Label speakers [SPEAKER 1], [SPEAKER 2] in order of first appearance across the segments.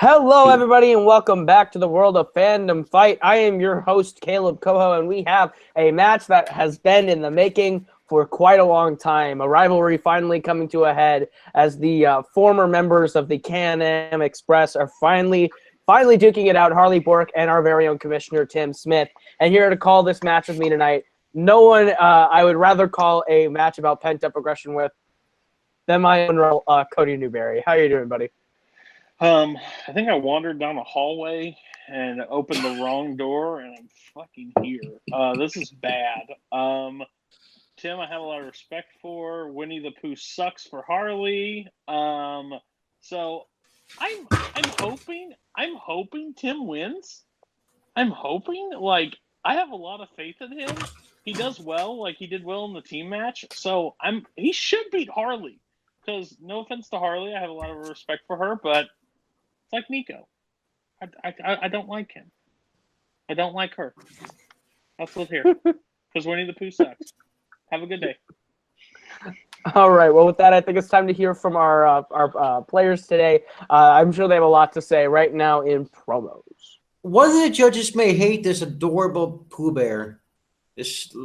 [SPEAKER 1] Hello, everybody, and welcome back to the World of Fandom Fight. I am your host, Caleb Coho, and we have a match that has been in the making for quite a long time. A rivalry finally coming to a head as the former members of the Can-Am Express are finally duking it out, Harley, Boric, and our very own commissioner, Tim Smith. And here to call this match with me tonight, no one I would rather call a match about pent-up aggression with than my own Cody Newberry. How are you doing, buddy?
[SPEAKER 2] I think I wandered down a hallway and opened the wrong door, and I'm fucking here. This is bad. Tim, I have a lot of respect for. Winnie the Pooh sucks for Harley. So I'm hoping Tim wins. I'm hoping. Like, I have a lot of faith in him. He does well. Like, he did well in the team match. So he should beat Harley. Because no offense to Harley, I have a lot of respect for her, but it's like Nico. I don't like him. I don't like her. Let's live here. Because Winnie the Pooh sucks. Have a good day.
[SPEAKER 1] All right. Well, with that, I think it's time to hear from our players today. I'm sure they have a lot to say right now in promos.
[SPEAKER 3] One of the judges may hate this adorable Pooh Bear. This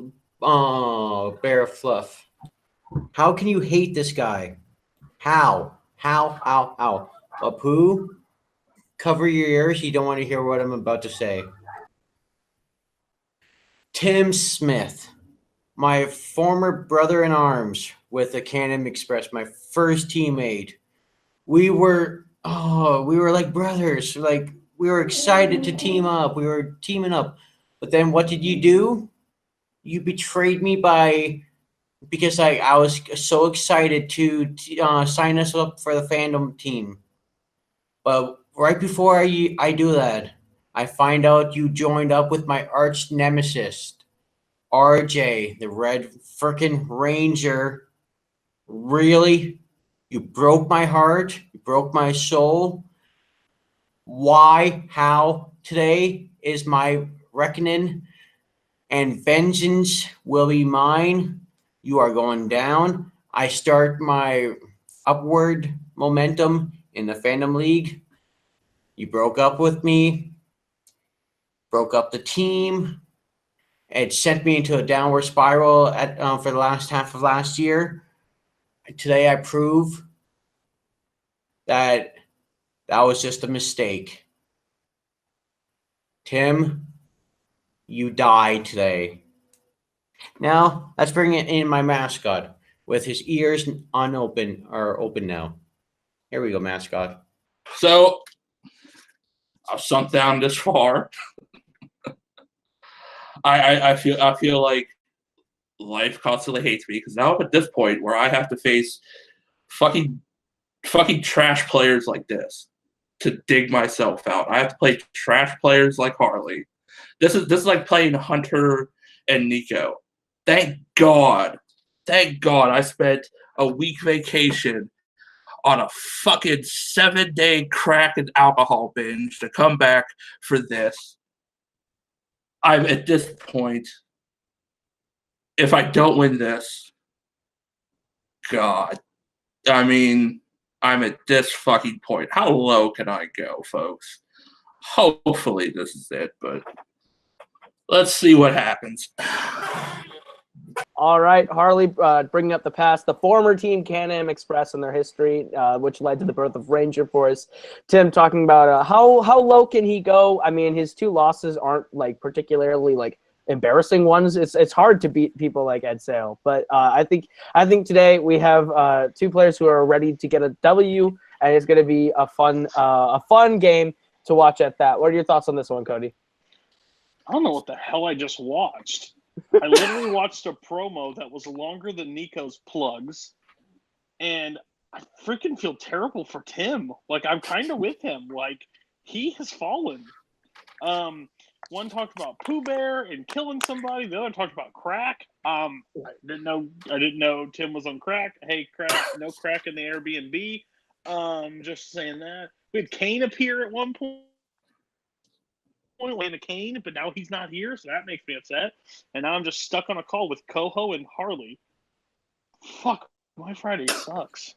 [SPEAKER 3] bear of fluff. How can you hate this guy? How? Pooh? Cover your ears. You don't want to hear what I'm about to say. Tim Smith, my former brother in arms with the Can-Am Express, my first teammate. We were like brothers. Like, we were excited to team up. We were teaming up. But then what did you do? You betrayed me because I was so excited to sign us up for the Fandom team. But right before I do that, I find out you joined up with my arch nemesis, RJ, the Red frickin' Ranger. Really? You broke my heart? You broke my soul? Why? How? Today is my reckoning, and vengeance will be mine. You are going down. I start my upward momentum in the Fandom League. You broke up with me, broke up the team. It sent me into a downward spiral for the last half of last year. Today I prove that was just a mistake. Tim, you died today. Now, let's bring in my mascot with his ears open now. Here we go, mascot.
[SPEAKER 4] So, I've sunk down this far. I feel like life constantly hates me because now I'm at this point where I have to face fucking trash players like this to dig myself out. I have to play trash players like Harley. This is like playing Hunter and Nico. Thank God I spent a week vacation on a fucking 7-day crack and alcohol binge to come back for this. I'm at this point, if I don't win this, God, I mean, I'm at this fucking point. How low can I go, folks? Hopefully this is it, but let's see what happens.
[SPEAKER 1] All right, Harley, bringing up the past, the former team Can-Am Express and their history, which led to the birth of Ranger Force. Tim talking about how low can he go? I mean, his two losses aren't like particularly like embarrassing ones. It's hard to beat people like Ed Sale, but I think today we have two players who are ready to get a W, and it's going to be a fun game to watch at that. What are your thoughts on this one, Cody?
[SPEAKER 2] I don't know what the hell I just watched. I literally watched a promo that was longer than Nico's plugs, and I freaking feel terrible for Tim. Like, I'm kind of with him. Like, he has fallen. One talked about Pooh Bear and killing somebody. The other talked about crack. I didn't know Tim was on crack. Hey, crack, no crack in the Airbnb. Just saying that. We had Kane appear at one point. Land of Kane, but now he's not here, so that makes me upset. And now I'm just stuck on a call with Coho and Harley. Fuck, my Friday sucks.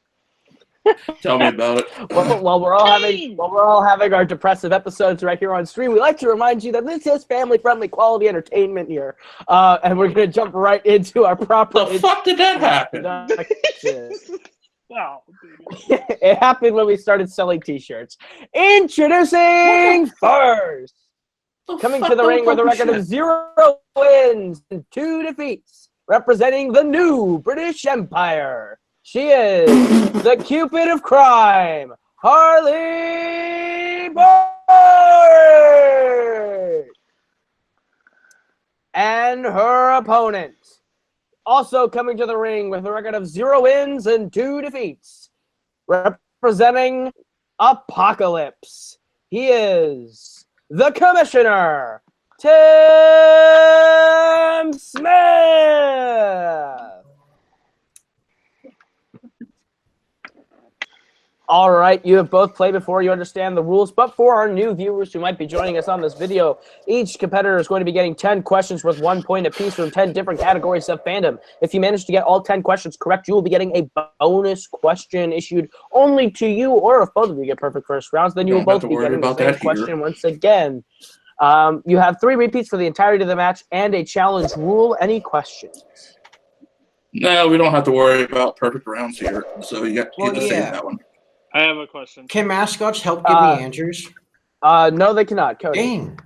[SPEAKER 4] Tell me about it.
[SPEAKER 1] While we're all having our depressive episodes right here on stream, we like to remind you that this is family-friendly quality entertainment here, and we're gonna jump right into our proper.
[SPEAKER 4] The fuck did that happen?
[SPEAKER 2] Wow.
[SPEAKER 1] It happened when we started selling T-shirts. Introducing first, coming to the ring with a record of 0 wins and 2 defeats, representing the new British Empire. She is the Cupid of crime, Harley Boric. And her opponent, also coming to the ring with a record of 0 wins and 2 defeats, representing Apocalypse. He is the Commissioner, Tim Smith. All right, you have both played before, you understand the rules, but for our new viewers who might be joining us on this video, each competitor is going to be getting 10 questions worth 1 point apiece from 10 different categories of fandom. If you manage to get all 10 questions correct, you will be getting a bonus question issued only to you, or if both of you get perfect first rounds, then you will both be getting the same question once again. You have 3 repeats for the entirety of the match and a challenge rule. Any questions?
[SPEAKER 4] No, we don't have to worry about perfect rounds here, so you got to save that one.
[SPEAKER 2] I have a question.
[SPEAKER 3] Can mascots help give me answers?
[SPEAKER 1] No, they cannot. Cody.
[SPEAKER 3] Dang.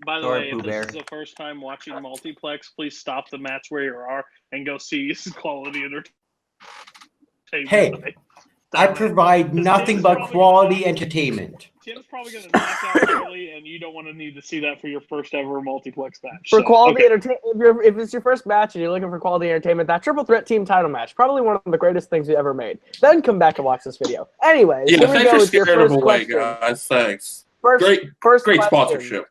[SPEAKER 2] By the
[SPEAKER 3] Sorry,
[SPEAKER 2] way, if
[SPEAKER 3] Pooh Bear.
[SPEAKER 2] this is the first time watching Multiplex, please stop the match where you are and go see quality entertainment.
[SPEAKER 3] Hey, I provide nothing but quality entertainment.
[SPEAKER 2] Tim's probably going to knock out early, and you don't want to need to see that for your first ever Multiplex match.
[SPEAKER 1] For quality entertainment, if it's your first match and you're looking for quality entertainment, that triple threat team title match, probably one of the greatest things you ever made. Then come back and watch this video. Anyways,
[SPEAKER 4] Yeah,
[SPEAKER 1] here we
[SPEAKER 4] thanks
[SPEAKER 1] go
[SPEAKER 4] for
[SPEAKER 1] with your
[SPEAKER 4] scaring
[SPEAKER 1] first
[SPEAKER 4] them away,
[SPEAKER 1] question.
[SPEAKER 4] guys. Thanks.
[SPEAKER 1] Great
[SPEAKER 4] Great sponsorship.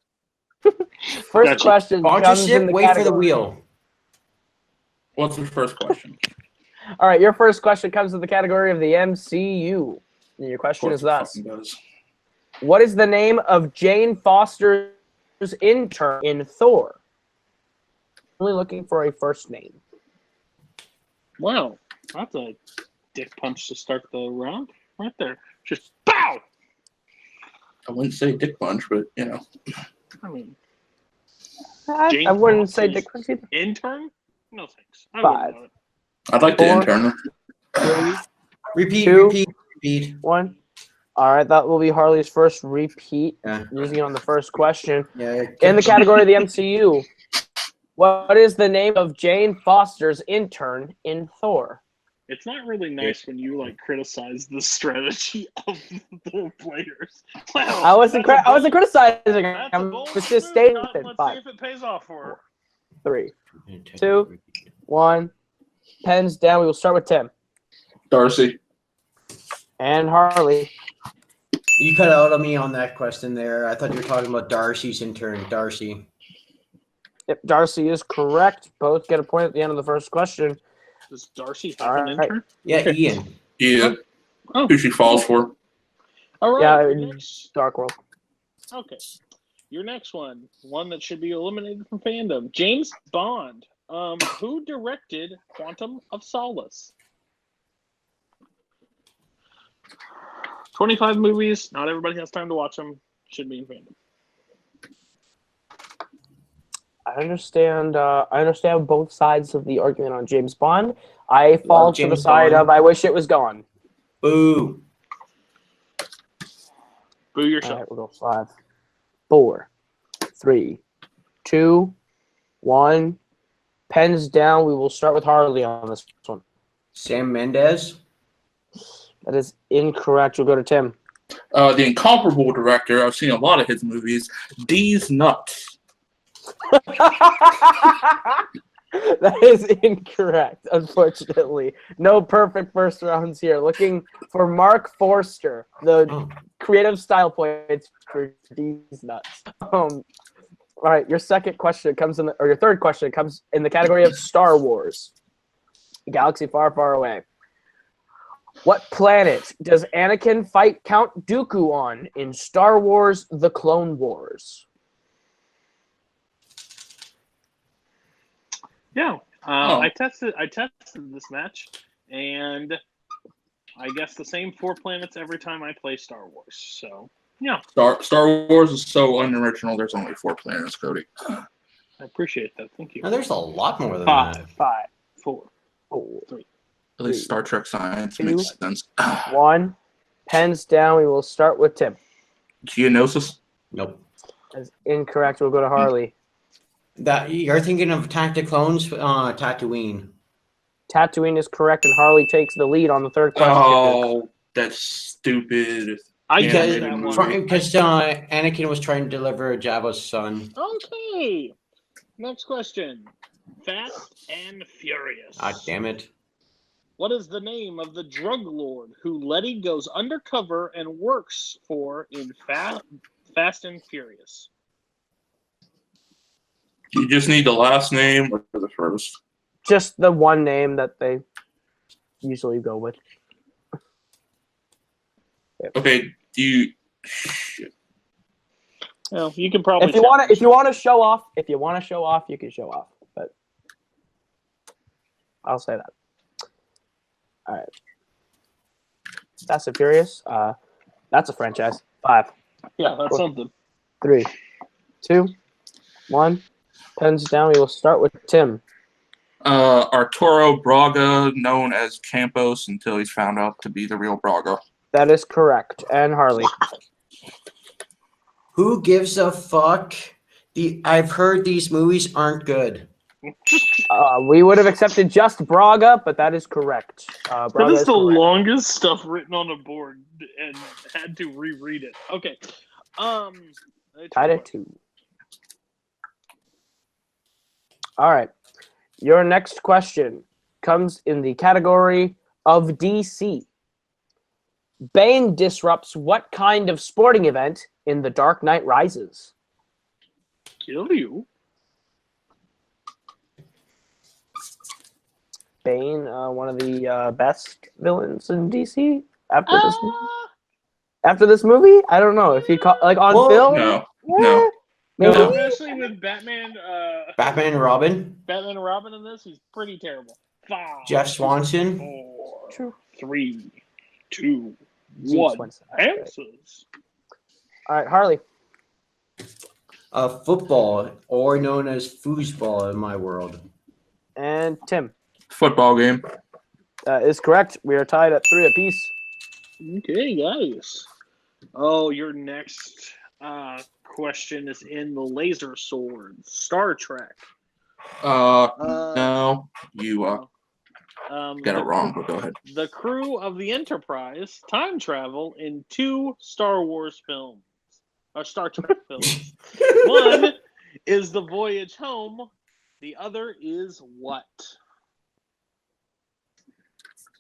[SPEAKER 1] First question comes in
[SPEAKER 3] Sponsorship,
[SPEAKER 1] the
[SPEAKER 3] wait for the
[SPEAKER 1] category.
[SPEAKER 3] wheel.
[SPEAKER 4] What's the first question?
[SPEAKER 1] All right, your first question comes in the category of the MCU. And your question is thus. What is the name of Jane Foster's intern in Thor? Only looking for a first name.
[SPEAKER 2] Wow, that's a dick punch to start the round right there. Just BOW!
[SPEAKER 4] I wouldn't say dick punch, but you know.
[SPEAKER 2] I mean,
[SPEAKER 1] I wouldn't say dick punch either.
[SPEAKER 2] Intern? No thanks. I
[SPEAKER 1] 5.
[SPEAKER 2] wouldn't know it.
[SPEAKER 4] I'd like
[SPEAKER 1] 4,
[SPEAKER 4] the intern.
[SPEAKER 1] 3,
[SPEAKER 3] Repeat,
[SPEAKER 1] 2,
[SPEAKER 3] repeat.
[SPEAKER 1] 1. All right, that will be Harley's first repeat,
[SPEAKER 3] Yeah.
[SPEAKER 1] using it on the first question.
[SPEAKER 3] Yeah.
[SPEAKER 1] In the category of the MCU, what is the name of Jane Foster's intern in Thor?
[SPEAKER 2] It's not really nice when you criticize the strategy of the players. Wow,
[SPEAKER 1] I wasn't criticizing.
[SPEAKER 2] That's a
[SPEAKER 1] I'm
[SPEAKER 2] bold
[SPEAKER 1] just
[SPEAKER 2] move.
[SPEAKER 1] stating
[SPEAKER 2] Let's
[SPEAKER 1] it.
[SPEAKER 2] see
[SPEAKER 1] 5,
[SPEAKER 2] if it pays off for her.
[SPEAKER 1] 3, 2, 1. Pens down. We will start with Tim
[SPEAKER 4] Darcy.
[SPEAKER 1] and Harley.
[SPEAKER 3] You cut out on me on that question there. I thought you were talking about Darcy's intern. Darcy.
[SPEAKER 1] Yep, Darcy is correct. Both get a point at the end of the first question.
[SPEAKER 2] Does Darcy have an
[SPEAKER 1] Alright.
[SPEAKER 2] intern?
[SPEAKER 3] Yeah, Ian.
[SPEAKER 4] Yeah.
[SPEAKER 2] Oh.
[SPEAKER 4] Who she falls for.
[SPEAKER 2] All right.
[SPEAKER 1] Yeah,
[SPEAKER 2] your
[SPEAKER 1] in
[SPEAKER 2] next-
[SPEAKER 1] Dark World.
[SPEAKER 2] Okay. Your next one that should be eliminated from fandom. James Bond. Who directed Quantum of Solace? 25 movies. Not everybody has time to watch them. Should be in fandom.
[SPEAKER 1] I understand both sides of the argument on James Bond. I fall to the
[SPEAKER 3] James
[SPEAKER 1] side
[SPEAKER 3] Bond.
[SPEAKER 1] of I wish it was gone.
[SPEAKER 3] Boo.
[SPEAKER 2] Boo
[SPEAKER 1] All
[SPEAKER 2] yourself.
[SPEAKER 1] right, we'll go 5, 4, 3, 2, 1. Pens down. We will start with Harley on this one.
[SPEAKER 3] Sam Mendes.
[SPEAKER 1] That is incorrect. We'll go to Tim.
[SPEAKER 4] The incomparable director. I've seen a lot of his movies. D's Nuts.
[SPEAKER 1] That is incorrect, unfortunately. No perfect first rounds here. Looking for Mark Forster, the creative style points for these nuts. All right, your second question comes in, or your third question comes in the category of Star Wars. Galaxy far, far away. What planet does Anakin fight Count Dooku on in Star Wars: The Clone Wars?
[SPEAKER 2] Yeah. I tested this match, and I guess the same 4 planets every time I play Star Wars. So, yeah.
[SPEAKER 4] Star Wars is so unoriginal. There's only 4 planets, Cody.
[SPEAKER 2] I appreciate that. Thank you.
[SPEAKER 3] Now, there's a lot more than that.
[SPEAKER 2] 5, 4, 3.
[SPEAKER 4] At least Star Trek science
[SPEAKER 1] 2,
[SPEAKER 4] makes sense.
[SPEAKER 1] 1. Pens down. We will start with Tim.
[SPEAKER 4] Geonosis?
[SPEAKER 3] Nope.
[SPEAKER 1] That's incorrect. We'll go to Harley.
[SPEAKER 3] That you're thinking of Attack the Clones, Tatooine.
[SPEAKER 1] Tatooine is correct, and Harley takes the lead on the third question.
[SPEAKER 4] Oh, that's stupid.
[SPEAKER 2] I
[SPEAKER 4] Yeah,
[SPEAKER 2] guessed
[SPEAKER 4] maybe
[SPEAKER 2] that
[SPEAKER 4] movie.
[SPEAKER 2] one.
[SPEAKER 3] Because Anakin was trying to deliver Jabba's son.
[SPEAKER 2] Okay. Next question. Fast and Furious.
[SPEAKER 3] Ah, damn it.
[SPEAKER 2] What is the name of the drug lord who Letty goes undercover and works for in Fast and Furious?
[SPEAKER 4] You just need the last name or the first.
[SPEAKER 1] Just the one name that they usually go with.
[SPEAKER 4] Okay, do you... Shit.
[SPEAKER 2] Well, you can probably.
[SPEAKER 1] If you want to show off, you can show off. But I'll say that. All right. Fast and Furious. That's a franchise. 5,
[SPEAKER 2] Yeah, that's something.
[SPEAKER 1] 3, 2, 1. Pens down. We will start with Tim.
[SPEAKER 4] Arturo Braga, known as Campos until he's found out to be the real Braga.
[SPEAKER 1] That is correct. And Harley.
[SPEAKER 3] Who gives a fuck? I've heard these movies aren't good.
[SPEAKER 1] We would have accepted just Braga, but that is correct.
[SPEAKER 2] That
[SPEAKER 1] Braga
[SPEAKER 2] is the
[SPEAKER 1] correct.
[SPEAKER 2] longest stuff written on a board, and had to reread it. Okay.
[SPEAKER 1] Tied at 2. All right. Your next question comes in the category of DC. Bane disrupts what kind of sporting event in The Dark Knight Rises?
[SPEAKER 2] Kill you.
[SPEAKER 1] Bane, one of the best villains in DC after this movie. I don't know if you call on film.
[SPEAKER 4] No.
[SPEAKER 1] Maybe.
[SPEAKER 4] No.
[SPEAKER 2] Especially with Batman.
[SPEAKER 3] Batman and Robin.
[SPEAKER 2] Batman and Robin in this, he's pretty terrible. 5,
[SPEAKER 3] Jeff Swanson.
[SPEAKER 2] 4,
[SPEAKER 1] True.
[SPEAKER 2] 3, 2,
[SPEAKER 1] Gene
[SPEAKER 2] 1.
[SPEAKER 1] Swanson.
[SPEAKER 2] Answers.
[SPEAKER 1] All right, Harley.
[SPEAKER 3] Football, or known as foosball in my world.
[SPEAKER 1] And Tim.
[SPEAKER 4] Football game.
[SPEAKER 1] Is correct. We are tied at 3 apiece.
[SPEAKER 2] Okay, guys. Oh, your next question is in the laser sword. Star Trek.
[SPEAKER 4] No. You got it wrong, but go ahead.
[SPEAKER 2] The crew of the Enterprise time travel in 2 Star Wars films. Or Star Trek films. One is The Voyage Home. The other is what?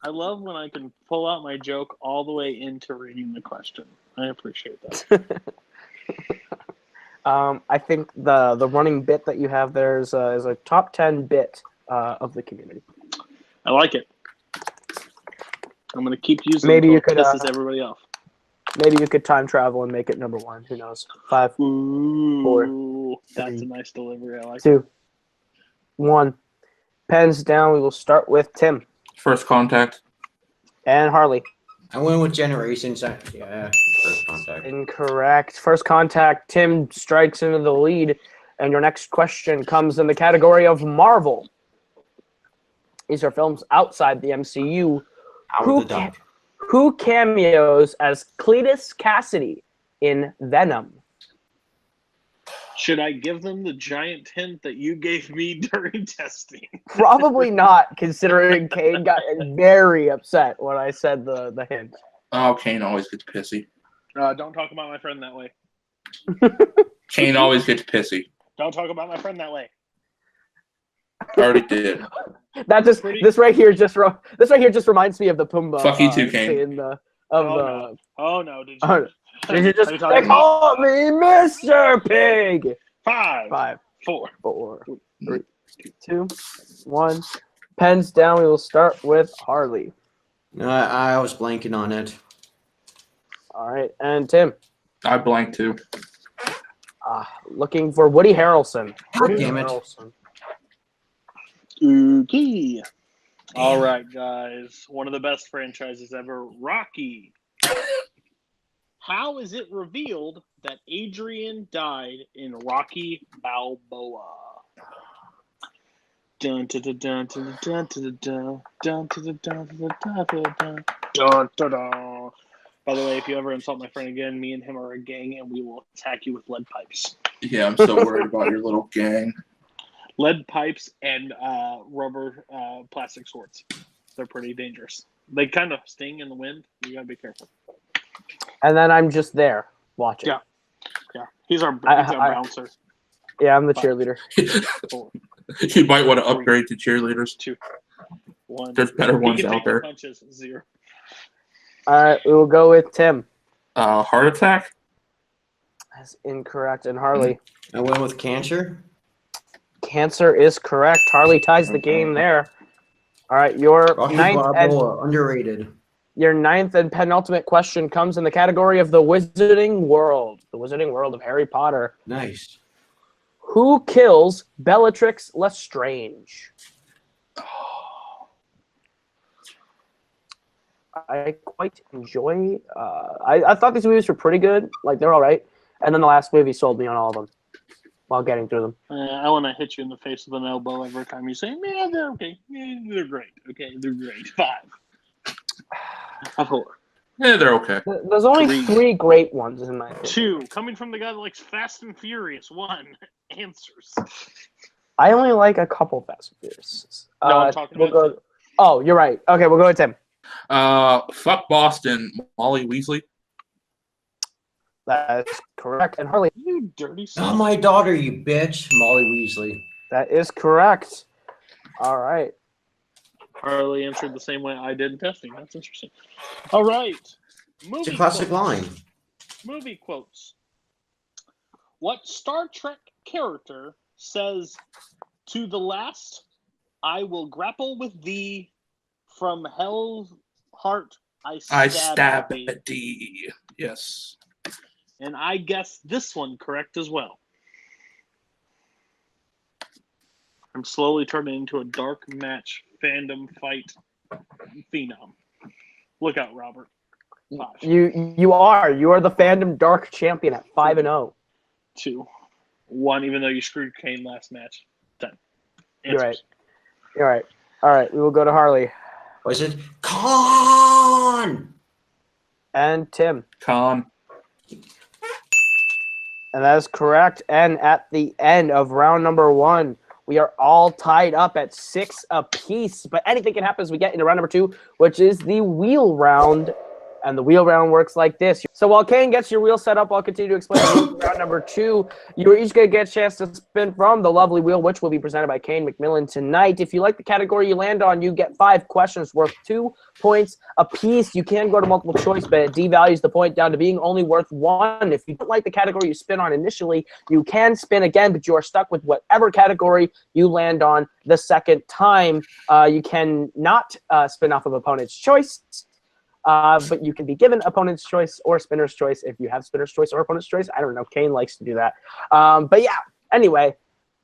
[SPEAKER 2] I love when I can pull out my joke all the way into reading the question. I appreciate that.
[SPEAKER 1] I think the running bit that you have there is a top 10 bit of the community.
[SPEAKER 2] I like it. I'm going to keep using
[SPEAKER 1] Maybe
[SPEAKER 2] it
[SPEAKER 1] you
[SPEAKER 2] until it
[SPEAKER 1] could,
[SPEAKER 2] pisses everybody off.
[SPEAKER 1] Maybe you could time travel and make it number 1. Who knows? 5,
[SPEAKER 2] Ooh,
[SPEAKER 1] 4,
[SPEAKER 2] that's
[SPEAKER 1] 3,
[SPEAKER 2] a nice delivery. I like it.
[SPEAKER 1] 2, 1. Pens down. We will start with Tim
[SPEAKER 4] First Contact.
[SPEAKER 1] and Harley.
[SPEAKER 3] I went with Generations. Yeah, First Contact.
[SPEAKER 1] Incorrect. First Contact. Tim strikes into the lead, and your next question comes in the category of Marvel. These are films outside the MCU. Who cameos as Cletus Cassidy in Venom?
[SPEAKER 2] Should I give them the giant hint that you gave me during testing?
[SPEAKER 1] Probably not, considering Kane got very upset when I said the hint.
[SPEAKER 4] Oh, Kane always gets pissy.
[SPEAKER 2] Don't talk about my friend that way.
[SPEAKER 4] Kane always gets pissy.
[SPEAKER 2] Don't talk about my friend that way.
[SPEAKER 4] I already did.
[SPEAKER 1] That just this right here just reminds me of the Pumbaa.
[SPEAKER 4] Fuck you too, Kane.
[SPEAKER 1] Scene,
[SPEAKER 2] No. Did you?
[SPEAKER 1] Did you just
[SPEAKER 2] Are you talking
[SPEAKER 1] call me Mr. Pig?
[SPEAKER 2] 5, 4,
[SPEAKER 1] 4, 3, 2, 1. Pens down. We will start with Harley.
[SPEAKER 3] I was blanking on it.
[SPEAKER 1] All right, and Tim.
[SPEAKER 4] I blanked too.
[SPEAKER 1] Looking for Woody Harrelson.
[SPEAKER 3] God damn it.
[SPEAKER 1] Harrelson.
[SPEAKER 2] Okay. All right, guys. One of the best franchises ever, Rocky. How is it revealed that Adrian died in Rocky Balboa? Dun dun dun dun dun dun dun dun dun dun dun dun dun dun dun. By the way, if you ever insult my friend again, me and him are a gang, and we will attack you with lead pipes.
[SPEAKER 4] Yeah, I'm so worried about your little gang.
[SPEAKER 2] Lead pipes and rubber plastic swords. They're pretty dangerous. They kind of sting in the wind. You gotta be careful.
[SPEAKER 1] And then I'm just there watching.
[SPEAKER 2] Yeah. He's our bouncer.
[SPEAKER 1] Yeah, I'm the cheerleader.
[SPEAKER 2] 4,
[SPEAKER 4] You might want to upgrade to cheerleaders.
[SPEAKER 2] 2, 1.
[SPEAKER 4] There's better
[SPEAKER 2] He
[SPEAKER 4] ones
[SPEAKER 2] can
[SPEAKER 4] out
[SPEAKER 2] take the
[SPEAKER 4] there.
[SPEAKER 2] punches. 0.
[SPEAKER 1] All right, we will go with Tim.
[SPEAKER 4] Heart attack?
[SPEAKER 1] That's incorrect. And Harley.
[SPEAKER 3] I went with cancer.
[SPEAKER 1] Cancer is correct. Harley ties the game there. All right, your
[SPEAKER 3] Rocky
[SPEAKER 1] ninth
[SPEAKER 3] underrated.
[SPEAKER 1] Your ninth and penultimate question comes in the category of the Wizarding World. The Wizarding World of Harry Potter.
[SPEAKER 3] Nice.
[SPEAKER 1] Who kills Bellatrix Lestrange? I quite enjoy. I thought these movies were pretty good. Like, they're all right. And then the last movie sold me on all of them while getting through them.
[SPEAKER 2] I want to hit you in the face with an elbow every time you say, "Man, they're okay. Yeah, they're great. Okay, they're great." 5. 4.
[SPEAKER 4] Yeah, they're okay.
[SPEAKER 1] There's only
[SPEAKER 2] 3.
[SPEAKER 1] 3 great ones in my opinion.
[SPEAKER 2] 2. Coming from the guy that likes Fast and Furious. 1. Answers.
[SPEAKER 1] I only like a couple Fast and Furious.
[SPEAKER 2] No, I'm talking about Tim.
[SPEAKER 1] Oh, you're right. Okay, we'll go with Tim.
[SPEAKER 4] Fuck Boston, Molly Weasley.
[SPEAKER 1] That's correct. And Harley.
[SPEAKER 2] You dirty son.
[SPEAKER 3] Not my daughter, you bitch. Molly Weasley.
[SPEAKER 1] That is correct. All right.
[SPEAKER 2] Harley answered the same way I did in testing. That's interesting. All right.
[SPEAKER 3] It's a classic line.
[SPEAKER 2] Movie quotes. What Star Trek character says, "To the last, I will grapple with thee. From hell's heart, I stab thee."
[SPEAKER 4] at thee. Yes.
[SPEAKER 2] And I guess this one correct as well. I'm slowly turning into a dark match fandom fight phenom. Look out, Robert. 5.
[SPEAKER 1] You are the fandom dark champion at 5-0.
[SPEAKER 2] 2. 1, even though you screwed Kane last match. 10.
[SPEAKER 1] You're right. You're right. All right, we will go to Harley.
[SPEAKER 3] Was it Con?
[SPEAKER 1] And Tim.
[SPEAKER 4] Con.
[SPEAKER 1] And that is correct. And at the end of round number 1, we are all tied up at 6 apiece. But anything can happen as we get into round number 2, which is the wheel round. And the wheel round works like this. So while Kane gets your wheel set up, I'll continue to explain round number 2. You are each going to get a chance to spin from the lovely wheel, which will be presented by Kane McMillan tonight. If you like the category you land on, you get 5 questions worth 2 points apiece. You can go to multiple choice, but it devalues the point down to being only worth 1. If you don't like the category you spin on initially, you can spin again, but you are stuck with whatever category you land on the second time. You can not spin off of opponent's choice. But you can be given opponent's choice or spinner's choice if you have spinner's choice or opponent's choice. I don't know. Kane likes to do that. But yeah, anyway,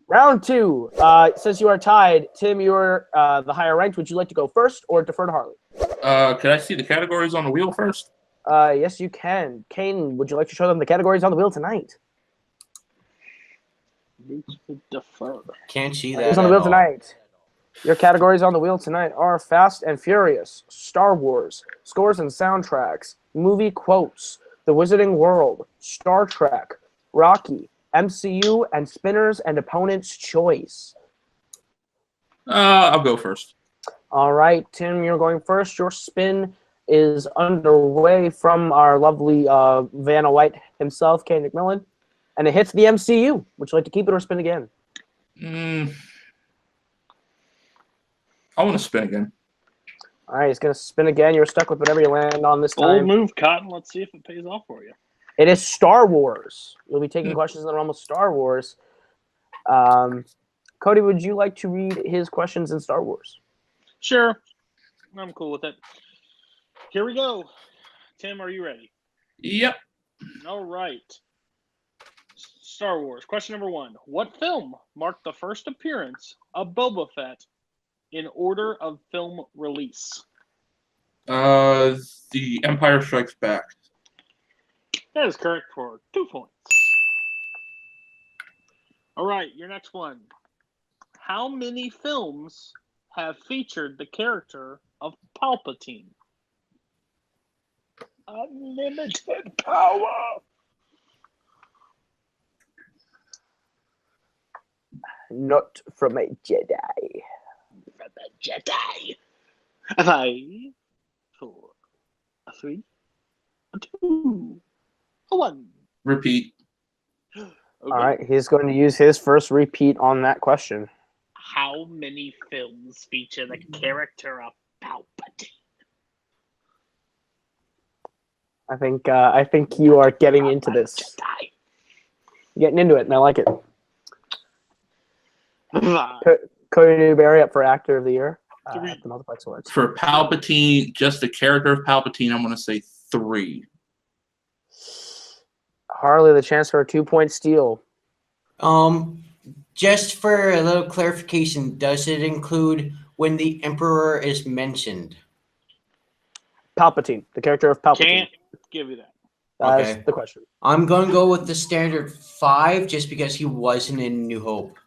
[SPEAKER 1] round 2. Since you are tied, Tim, you're the higher ranked. Would you like to go first or defer to Harley?
[SPEAKER 4] Can I see the categories on the wheel first?
[SPEAKER 1] Yes, you can. Kane, would you like to show them the categories on the wheel tonight?
[SPEAKER 2] Defer.
[SPEAKER 3] Can't see that.
[SPEAKER 1] Categories on the wheel tonight. Your categories on the wheel tonight are Fast and Furious, Star Wars, Scores and Soundtracks, Movie Quotes, The Wizarding World, Star Trek, Rocky, MCU, and Spinners and Opponent's Choice.
[SPEAKER 4] I'll go first.
[SPEAKER 1] All right, Tim, you're going first. Your spin is underway from our lovely Vanna White himself, Kane McMillan, and it hits the MCU. Would you like to keep it or spin again?
[SPEAKER 4] I want to spin again.
[SPEAKER 1] All right, he's going to spin again. You're stuck with whatever you land on this
[SPEAKER 2] Bold
[SPEAKER 1] time.
[SPEAKER 2] move, Cotton. Let's see if it pays off for you.
[SPEAKER 1] It is Star Wars. You'll be taking questions in the realm of Star Wars. Cody, would you like to read his questions in Star Wars?
[SPEAKER 2] Sure. I'm cool with it. Here we go. Tim, are you ready?
[SPEAKER 4] Yep.
[SPEAKER 2] All right. Star Wars. Question number 1. What film marked the first appearance of Boba Fett in order of film release?
[SPEAKER 4] The Empire Strikes Back.
[SPEAKER 2] That is correct for 2 points. All right, your next one. How many films have featured the character of Palpatine? Unlimited power.
[SPEAKER 1] Not from a Jedi.
[SPEAKER 2] From a Jedi. 5, 4, 3, 2, 1.
[SPEAKER 4] Repeat.
[SPEAKER 2] Okay.
[SPEAKER 1] All right, he's going to use his first repeat on that question.
[SPEAKER 2] How many films feature the character of Palpatine?
[SPEAKER 1] I think you are getting into this.
[SPEAKER 2] Jedi.
[SPEAKER 1] Getting into it, and I like it.
[SPEAKER 2] 5,
[SPEAKER 1] Cody Newberry up for Actor of the Year
[SPEAKER 2] 3.
[SPEAKER 1] at the Multiplex Awards.
[SPEAKER 4] For Palpatine, just the character of Palpatine, I'm going to say 3.
[SPEAKER 1] Harley, the chance for a 2-point steal.
[SPEAKER 3] Just for a little clarification, does it include when the Emperor is mentioned?
[SPEAKER 1] Palpatine, the character of Palpatine.
[SPEAKER 2] Can't give you that.
[SPEAKER 1] That's
[SPEAKER 3] Okay.
[SPEAKER 1] the question.
[SPEAKER 3] I'm going to go with the standard 5 just because he wasn't in New Hope.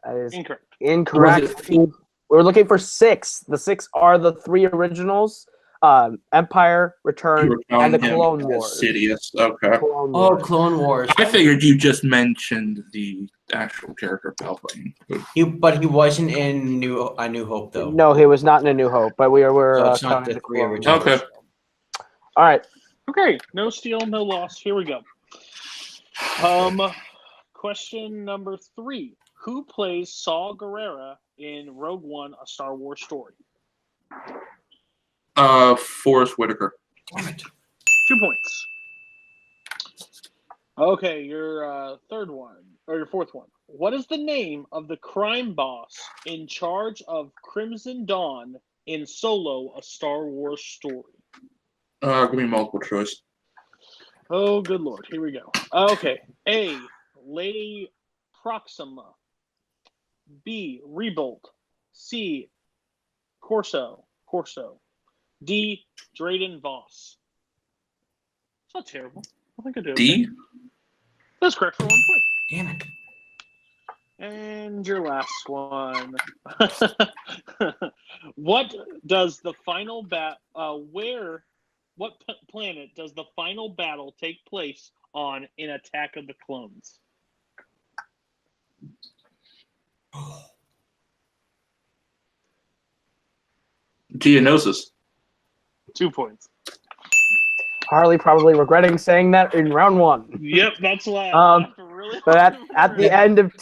[SPEAKER 1] That is
[SPEAKER 2] Incorrect.
[SPEAKER 1] incorrect. We're looking for 6. The 6 are the 3 originals: Empire, Return, and the Clone Wars.
[SPEAKER 4] Sidious. Okay.
[SPEAKER 1] Clone
[SPEAKER 3] Oh,
[SPEAKER 1] Wars.
[SPEAKER 3] Clone Wars.
[SPEAKER 4] I figured you just mentioned the actual character of Palpatine.
[SPEAKER 3] But he wasn't in New Hope though.
[SPEAKER 1] No, he was not in A New Hope, but we're
[SPEAKER 3] So it's not
[SPEAKER 1] counting
[SPEAKER 3] the
[SPEAKER 1] the
[SPEAKER 3] 3
[SPEAKER 1] Clone
[SPEAKER 3] originals.
[SPEAKER 1] Wars.
[SPEAKER 4] Okay.
[SPEAKER 1] All right.
[SPEAKER 2] Okay, no steal, no loss. Here we go. Question number 3. Who plays Saw Gerrera in Rogue One: A Star Wars Story?
[SPEAKER 4] Forrest Whitaker.
[SPEAKER 3] Damn it.
[SPEAKER 2] 2 points. Okay, your third one, or your fourth one. What is the name of the crime boss in charge of Crimson Dawn in Solo: A Star Wars Story?
[SPEAKER 4] Give me multiple choice.
[SPEAKER 2] Oh, good lord. Here we go. Okay. A, Lady Proxima. B, Rebolt. C, Corso. D, Drayden Voss. It's not terrible. I think I did.
[SPEAKER 4] D?
[SPEAKER 2] Okay. That's correct for 1 point.
[SPEAKER 3] Damn it.
[SPEAKER 2] And your last one. What does the final what planet does the final battle take place on in Attack of the Clones?
[SPEAKER 4] Geonosis.
[SPEAKER 2] 2 points.
[SPEAKER 1] Harley probably regretting saying that in round 1.
[SPEAKER 2] Yep, that's why.
[SPEAKER 1] But at the end of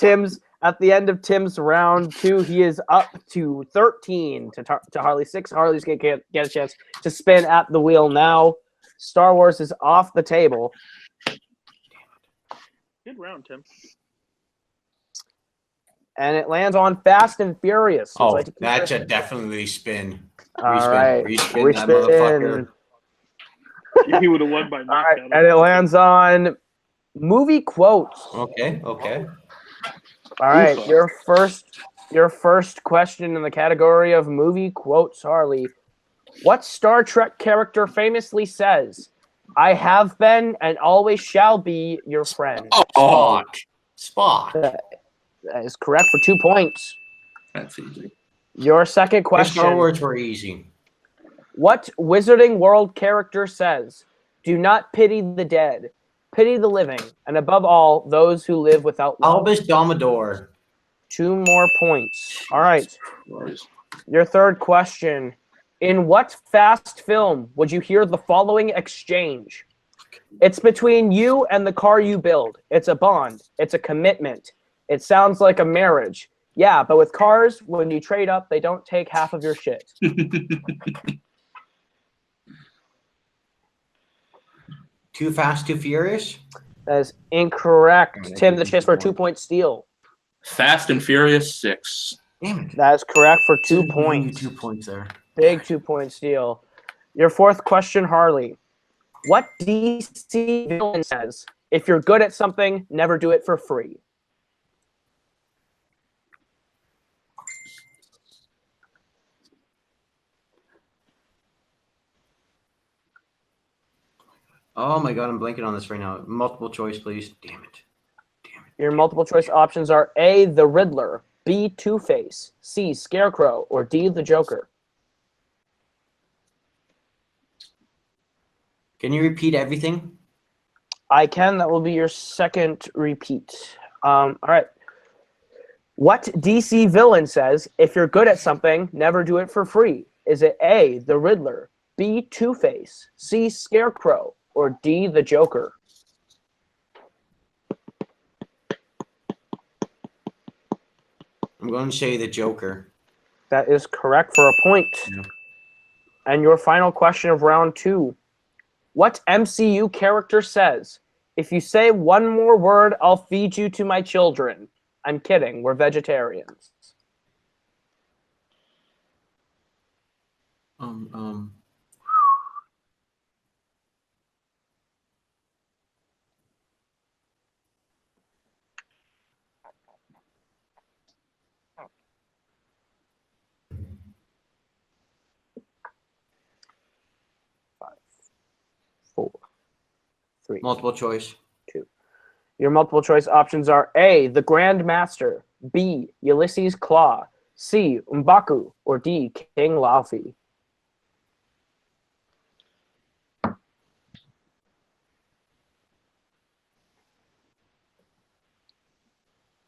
[SPEAKER 1] Tim's round 2, he is up to 13 to Harley's 6. Harley's gonna get a chance to spin at the wheel now. Star Wars is off the table.
[SPEAKER 2] Good round, Tim.
[SPEAKER 1] And it lands on Fast and Furious.
[SPEAKER 3] Oh,
[SPEAKER 1] like
[SPEAKER 3] that should definitely spin.
[SPEAKER 1] All right.
[SPEAKER 3] Respin that motherfucker.
[SPEAKER 2] He would have won by
[SPEAKER 1] All
[SPEAKER 2] knockout.
[SPEAKER 1] right, and it lands on movie quotes.
[SPEAKER 3] Okay.
[SPEAKER 1] All right, your first question in the category of movie quotes, Harley. What Star Trek character famously says, "I have been and always shall be your friend"?
[SPEAKER 3] Spock.
[SPEAKER 1] That is correct for 2 points.
[SPEAKER 4] That's easy.
[SPEAKER 1] Your second question.
[SPEAKER 3] Star Wars were easy.
[SPEAKER 1] What Wizarding World character says, "Do not pity the dead, pity the living, and above all, those who live without love"?
[SPEAKER 3] Albus Dumbledore.
[SPEAKER 1] 2 more points. All right.
[SPEAKER 4] Christ.
[SPEAKER 1] Your third question. In what Fast film would you hear the following exchange? It's between you and the car you build. It's a bond. It's a commitment. It sounds like a marriage. Yeah, but with cars, when you trade up, they don't take half of your shit.
[SPEAKER 3] Too Fast, Too Furious?
[SPEAKER 1] That is incorrect. Tim, the chance for a 2-point steal.
[SPEAKER 4] Fast and Furious 6.
[SPEAKER 3] Damn it.
[SPEAKER 1] That is correct for 2 points.
[SPEAKER 3] 2 points there.
[SPEAKER 1] Big 2-point steal. Your fourth question, Harley. What DC villain says, "If you're good at something, never do it for free"?
[SPEAKER 3] Oh my god, I'm blanking on this right now. Multiple choice, please. Damn it.
[SPEAKER 1] Your multiple choice options are A, the Riddler, B, Two-Face, C, Scarecrow, or D, the Joker.
[SPEAKER 3] Can you repeat everything?
[SPEAKER 1] I can. That will be your second repeat. All right. What DC villain says, if you're good at something, never do it for free? Is it A, the Riddler, B, Two-Face, C, Scarecrow, or D, the Joker?
[SPEAKER 3] I'm going to say the Joker.
[SPEAKER 1] That is correct for a point.
[SPEAKER 3] Yeah.
[SPEAKER 1] And your final question of round 2. What MCU character says, if you say one more word, I'll feed you to my children? I'm kidding. We're vegetarians. Five, four, three.
[SPEAKER 3] Multiple choice.
[SPEAKER 1] Your multiple choice options are A, the Grand Master, B, Ulysses Claw, C, M'Baku, or D, King Laufey.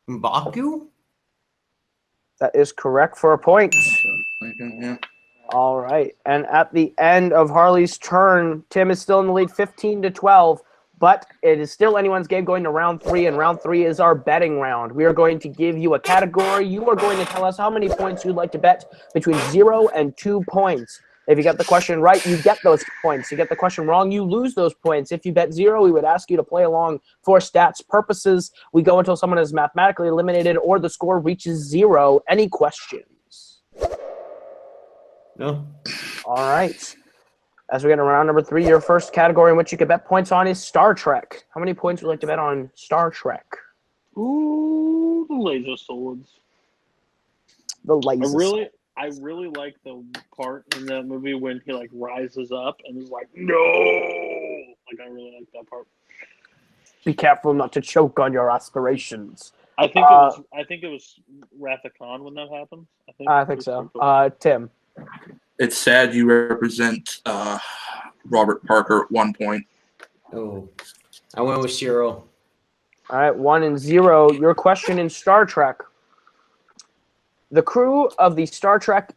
[SPEAKER 3] M'Baku?
[SPEAKER 1] That is correct for a point.
[SPEAKER 4] Yeah.
[SPEAKER 1] All right. And at the end of Harley's turn, Tim is still in the lead 15-12, but it is still anyone's game going to round 3, and round 3 is our betting round. We are going to give you a category. You are going to tell us how many points you'd like to bet between 0 and 2 points. If you get the question right, you get those points. You get the question wrong, you lose those points. If you bet 0, we would ask you to play along for stats purposes. We go until someone is mathematically eliminated or the score reaches 0. Any questions?
[SPEAKER 3] No.
[SPEAKER 1] All right. As we get to round number 3, your first category in which you can bet points on is Star Trek. How many points would you like to bet on Star Trek?
[SPEAKER 2] Ooh, the laser swords.
[SPEAKER 1] The laser.
[SPEAKER 2] I really like the part in that movie when he like rises up and is like, no. Like I really like that part.
[SPEAKER 1] Be careful not to choke on your aspirations.
[SPEAKER 2] I think it was Wrath of Khan when that happened.
[SPEAKER 1] I think so. Tim.
[SPEAKER 4] It's sad you represent Robert Parker at 1 point.
[SPEAKER 3] Oh. I went with 0.
[SPEAKER 1] All right, 1 and 0. Your question in Star Trek. The crew of the Starship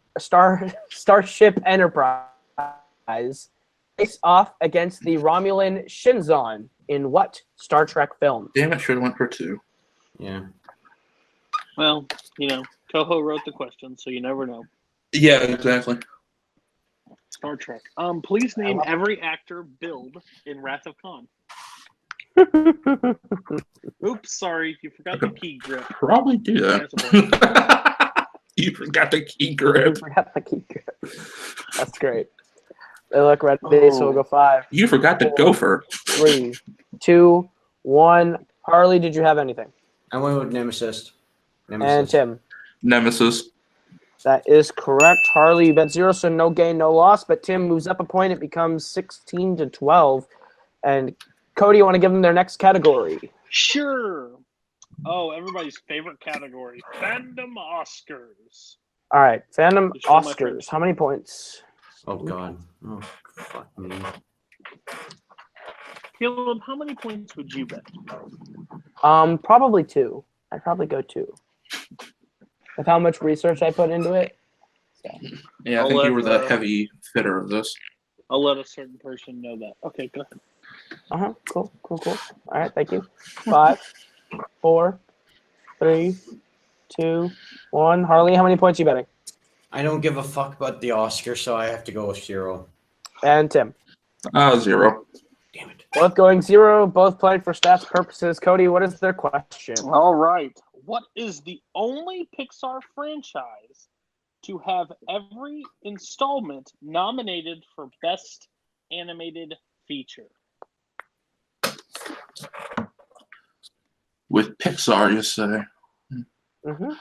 [SPEAKER 1] Enterprise face off against the Romulan Shinzon in what Star Trek film?
[SPEAKER 4] Damn it, should have went for 2.
[SPEAKER 3] Yeah.
[SPEAKER 2] Well, Toho wrote the question, so you never know.
[SPEAKER 4] Yeah, exactly.
[SPEAKER 2] Star Trek. Please name every actor billed in Wrath of Khan. Oops, sorry, you forgot the key grip.
[SPEAKER 4] Probably do that. You forgot the key grip.
[SPEAKER 1] That's great. They look ready, so we'll go 5.
[SPEAKER 4] You forgot the gopher.
[SPEAKER 1] 3, 2, 1. Harley, did you have anything?
[SPEAKER 3] I went with Nemesis.
[SPEAKER 1] And Tim?
[SPEAKER 4] Nemesis.
[SPEAKER 1] That is correct. Harley, you bet 0, so no gain, no loss. But Tim moves up a point. It becomes 16-12. And Cody, you want to give them their next category?
[SPEAKER 2] Sure. Oh, everybody's favorite category. Fandom Oscars.
[SPEAKER 1] All right. Fandom Oscars. How many points?
[SPEAKER 3] Oh, God. Oh, fuck me.
[SPEAKER 2] Caleb, how many points would you bet?
[SPEAKER 1] Probably 2. I'd probably go 2. With how much research I put into it.
[SPEAKER 4] Yeah, I think you were the heavy fitter of this.
[SPEAKER 2] I'll let a certain person know that. Okay, go ahead.
[SPEAKER 1] Cool. All right, thank you. 5, 4, 3, 2, 1. Harley, how many points are you betting?
[SPEAKER 3] I don't give a fuck about the Oscar, so I have to go with 0.
[SPEAKER 1] And Tim?
[SPEAKER 4] 0.
[SPEAKER 3] Damn it.
[SPEAKER 1] Both going 0, both playing for stats purposes. Cody, what is their question?
[SPEAKER 2] All right. What is the only Pixar franchise to have every installment nominated for Best Animated Feature?
[SPEAKER 4] With Pixar, you say?
[SPEAKER 1] Mm-hmm.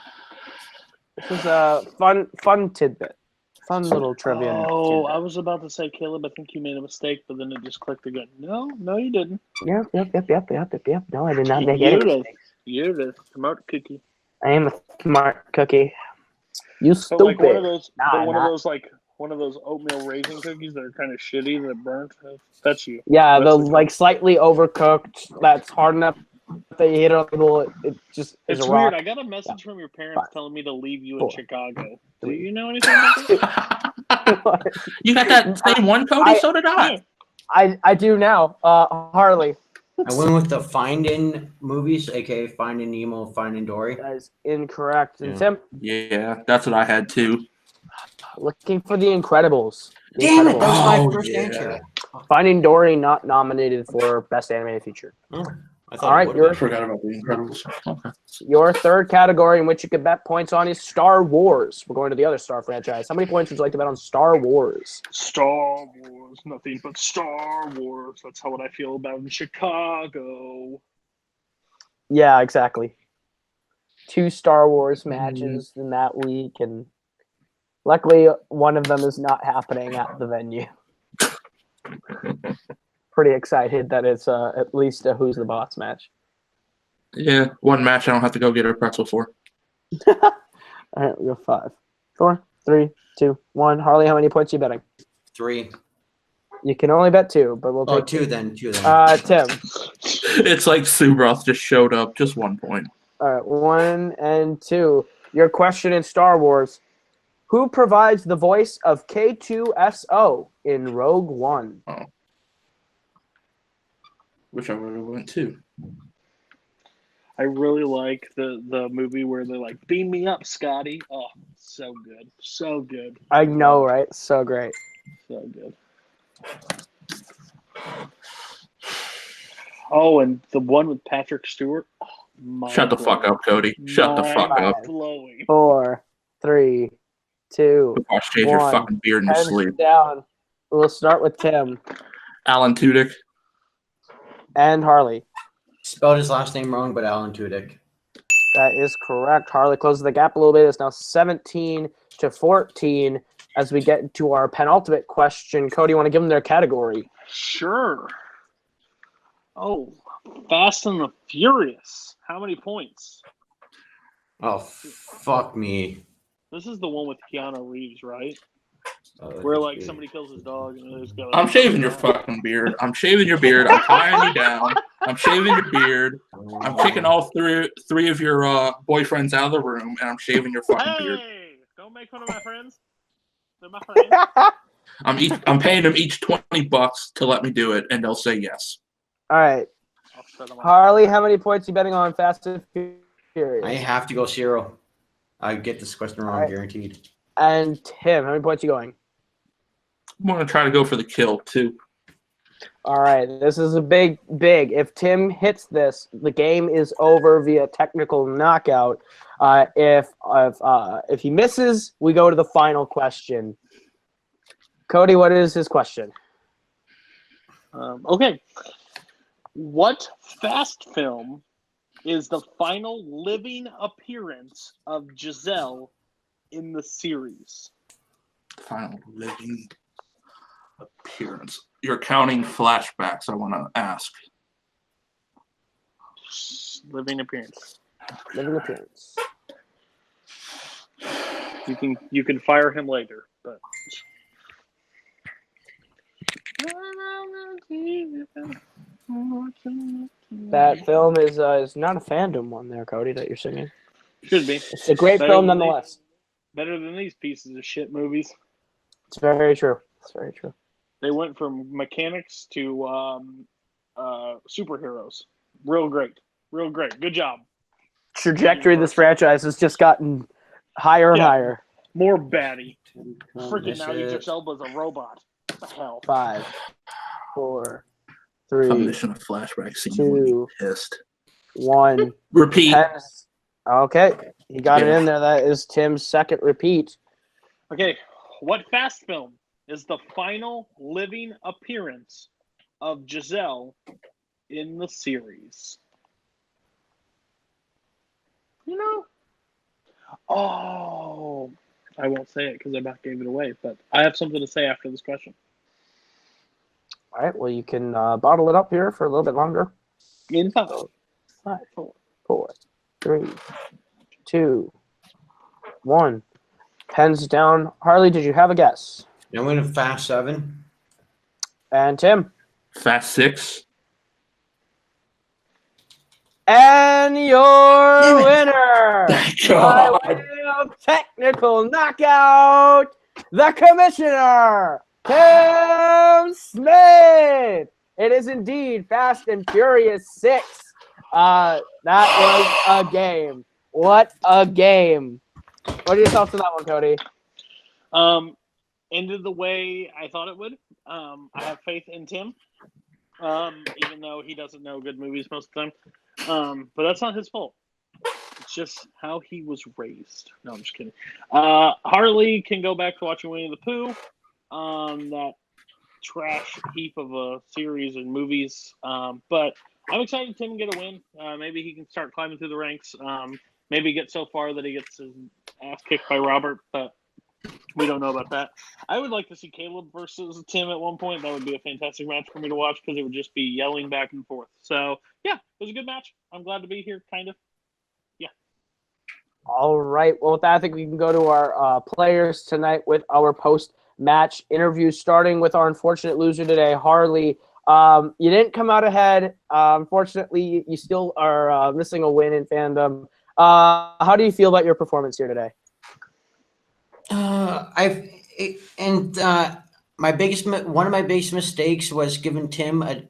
[SPEAKER 1] This is a fun tidbit. Fun little trivia.
[SPEAKER 2] Oh, I was about to say, Caleb, I think you made a mistake, but then it just clicked again. No, you didn't.
[SPEAKER 1] Yep. No, I did not make any mistakes.
[SPEAKER 2] You're the smart cookie.
[SPEAKER 1] I am a smart cookie. You
[SPEAKER 2] But
[SPEAKER 1] stupid.
[SPEAKER 2] like one of those,
[SPEAKER 1] Nah,
[SPEAKER 2] one of those oatmeal raisin cookies that are kind of shitty that burnt. That's you.
[SPEAKER 1] Yeah,
[SPEAKER 2] That's
[SPEAKER 1] the
[SPEAKER 2] the
[SPEAKER 1] like slightly overcooked. That's hard enough that you hit it on the table. It just is
[SPEAKER 2] It's
[SPEAKER 1] a rock.
[SPEAKER 2] weird. I got a message from your parents telling me to leave you in
[SPEAKER 1] 4,
[SPEAKER 2] Chicago. Do
[SPEAKER 1] 3.
[SPEAKER 2] you know anything about this?
[SPEAKER 4] You got that same one, Cody? So did I.
[SPEAKER 2] Yeah.
[SPEAKER 1] I do now. Harley.
[SPEAKER 3] I went with the Finding movies, aka Finding Nemo, Finding Dory.
[SPEAKER 1] That is incorrect. And
[SPEAKER 3] Yeah.
[SPEAKER 1] Tim,
[SPEAKER 4] Yeah, that's what I had too.
[SPEAKER 1] looking for The Incredibles. The
[SPEAKER 3] Damn it, that was
[SPEAKER 1] Incredibles.
[SPEAKER 3] my
[SPEAKER 4] Oh,
[SPEAKER 3] first
[SPEAKER 4] yeah.
[SPEAKER 3] answer.
[SPEAKER 1] Finding Dory not nominated for Best Animated Feature.
[SPEAKER 3] Oh, I thought
[SPEAKER 1] All right,
[SPEAKER 3] it would've
[SPEAKER 4] I
[SPEAKER 3] been.
[SPEAKER 4] forgot about The Incredibles. Okay.
[SPEAKER 1] Your third category in which you could bet points on is Star Wars. We're going to the other Star franchise. How many points would you like to bet on Star Wars?
[SPEAKER 2] Star Wars, nothing but Star Wars. That's how what I feel about in Chicago.
[SPEAKER 1] Yeah, exactly. 2 Star Wars matches in that week, and luckily one of them is not happening at the venue. Pretty excited that it's at least a Who's the Boss match.
[SPEAKER 4] Yeah, one match I don't have to go get a pretzel for.
[SPEAKER 1] All right, we go 5, 4, 3, 2, 1. Harley, how many points are you betting?
[SPEAKER 3] 3.
[SPEAKER 1] You can only bet 2, but we'll
[SPEAKER 3] Oh,
[SPEAKER 1] take
[SPEAKER 3] 2 then. 2 then.
[SPEAKER 1] Tim.
[SPEAKER 4] It's like Subroth just showed up, just 1 point.
[SPEAKER 1] All right, 1 and 2. Your question in Star Wars: who provides the voice of K2SO in Rogue One?
[SPEAKER 4] Which I would have went to.
[SPEAKER 2] I really like the movie where they're like, "Beam me up, Scotty." Oh, so good, so good.
[SPEAKER 1] I know, right? So great.
[SPEAKER 2] So good. Oh, and the one with Patrick Stewart. Oh,
[SPEAKER 4] Shut the fuck up, Cody. Shut the fuck up.
[SPEAKER 2] Blowing.
[SPEAKER 1] 4, 3, 2,
[SPEAKER 4] Before I shave your
[SPEAKER 1] 1.
[SPEAKER 4] fucking beard in your
[SPEAKER 1] Hands
[SPEAKER 4] sleep.
[SPEAKER 1] down. We'll start with Tim
[SPEAKER 4] Alan Tudyk.
[SPEAKER 1] and Harley.
[SPEAKER 3] Spelled his last name wrong, but Alan Tudyk.
[SPEAKER 1] That is correct. Harley closes the gap a little bit. It's now 17-14 as we get to our penultimate question. Cody, you want to give them their category?
[SPEAKER 2] Sure. Oh, Fast and the Furious. How many points?
[SPEAKER 3] Oh, fuck me.
[SPEAKER 2] This is the one with Keanu Reeves, right? Where like somebody kills his dog and there's got.
[SPEAKER 4] I'm shaving your fucking beard. I'm shaving your beard. I'm tying you down. I'm shaving your beard. I'm kicking all three of your boyfriends out of the room, and I'm shaving your fucking beard.
[SPEAKER 2] Hey! Don't make fun of my friends. They're my friends.
[SPEAKER 4] I'm paying them each $20 to let me do it, and they'll say yes.
[SPEAKER 1] All right. Harley, how many points are you betting on Fast and Furious?
[SPEAKER 3] I have to go 0. I get this question wrong,
[SPEAKER 1] Alright.
[SPEAKER 3] guaranteed.
[SPEAKER 1] And Tim, how many points are you going?
[SPEAKER 4] I'm going to try to go for the kill, too.
[SPEAKER 1] All right. This is a big. If Tim hits this, the game is over via technical knockout. If he misses, we go to the final question. Cody, what is his question?
[SPEAKER 2] Okay. What Fast film is the final living appearance of Giselle in the series?
[SPEAKER 4] Final living appearance. You're counting flashbacks, I want to ask.
[SPEAKER 2] Living appearance.
[SPEAKER 1] Living appearance.
[SPEAKER 2] You can fire him later, but
[SPEAKER 1] That film is not a Fandom one there, Cody, that you're singing.
[SPEAKER 2] should be
[SPEAKER 1] It's a great film nonetheless.
[SPEAKER 2] better than these pieces of shit movies.
[SPEAKER 1] It's very true. It's very true.
[SPEAKER 2] They went from mechanics to superheroes. Real great. Good job.
[SPEAKER 1] Trajectory of this franchise has just gotten higher and
[SPEAKER 2] Yeah.
[SPEAKER 1] higher.
[SPEAKER 2] More baddie.
[SPEAKER 3] Oh,
[SPEAKER 2] Freaking now Idris Elba's a robot. What the hell?
[SPEAKER 1] 5, 4,
[SPEAKER 4] If I'm
[SPEAKER 1] 3,
[SPEAKER 4] missing a flashback scene, I'm going to be pissed.
[SPEAKER 1] 1.
[SPEAKER 4] Repeat.
[SPEAKER 1] Okay, he got it
[SPEAKER 4] Yeah.
[SPEAKER 1] in there. That is Tim's second repeat.
[SPEAKER 2] Okay, what Fast film is the final living appearance of Giselle in the series? You know? Oh, I won't say it because I about gave it away, but I have something to say after this question.
[SPEAKER 1] All right. Well, you can bottle it up here for a little bit longer.
[SPEAKER 2] In 5,
[SPEAKER 1] 5, 4, 3, 2, 1. Pens down. Harley, did you have a guess?
[SPEAKER 3] I'm going to Fast 7.
[SPEAKER 1] And Tim?
[SPEAKER 4] Fast 6.
[SPEAKER 1] And your winner,
[SPEAKER 4] Thank
[SPEAKER 1] by
[SPEAKER 4] God.
[SPEAKER 1] way of technical knockout, the commissioner, Tim Smith. It is indeed Fast and Furious 6. That was a game. What a game. What are your thoughts on that one, Cody?
[SPEAKER 2] Ended the way I thought it would. I have faith in Tim, even though he doesn't know good movies most of the time. But that's not his fault. It's just how he was raised. No, I'm just kidding. Harley can go back to watching Winnie the Pooh. That trash heap of a series and movies. But I'm excited Tim can get a win. Maybe he can start climbing through the ranks. Maybe get so far that he gets his ass kicked by Robert, but we don't know about that. I would like to see Caleb versus Tim at one point. That would be a fantastic match for me to watch because it would just be yelling back and forth. So, yeah, it was a good match. I'm glad to be here, kind of. Yeah.
[SPEAKER 1] All right. Well, with that, I think we can go to our players tonight with our post-match interview, starting with our unfortunate loser today, Harley. You didn't come out ahead. Unfortunately, you still are missing a win in Fandom. How do you feel about your performance here today?
[SPEAKER 3] One of my biggest mistakes was giving Tim a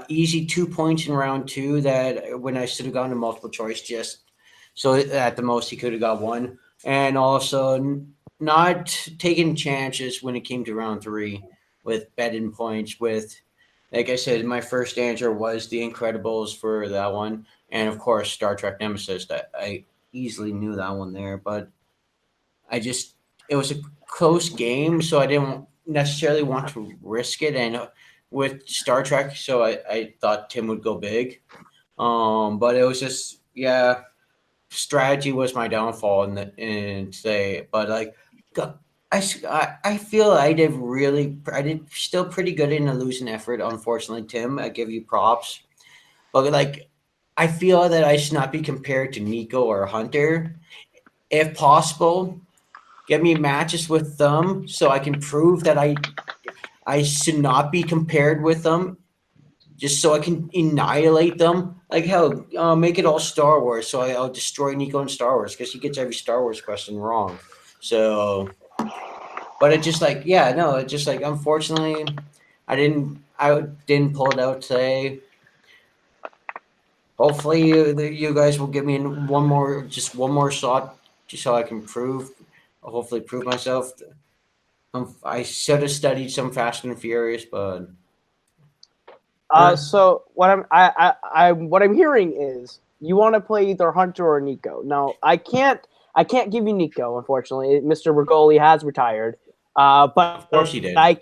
[SPEAKER 3] easy 2 points in round 2 that when I should have gone to multiple choice, just so at the most he could have got 1, and also not taking chances when it came to round 3 with betting points. With, like I said, my first answer was The Incredibles for that one, and of course Star Trek Nemesis. That I easily knew that one there, but it was a close game, so I didn't necessarily want to risk it. And with Star Trek, so I thought Tim would go big. But it was just, strategy was my downfall in today. But like, I feel I did still pretty good in a losing effort. Unfortunately, Tim, I give you props. But like, I feel that I should not be compared to Nico or Hunter. If possible, get me matches with them so I can prove that I should not be compared with them, just so I can annihilate them. Like, hell, make it all Star Wars, so I'll destroy Nico in Star Wars because he gets every Star Wars question wrong. So, but it just like, unfortunately, I didn't pull it out today. Hopefully, you guys will give me one more shot, just so I can hopefully prove myself. I should have studied some Fast and Furious, but
[SPEAKER 1] so what I'm hearing is you want to play either Hunter or Nico. Now I can't give you Nico, unfortunately. Mr. Rigoli has retired. But
[SPEAKER 3] of course he did.
[SPEAKER 1] I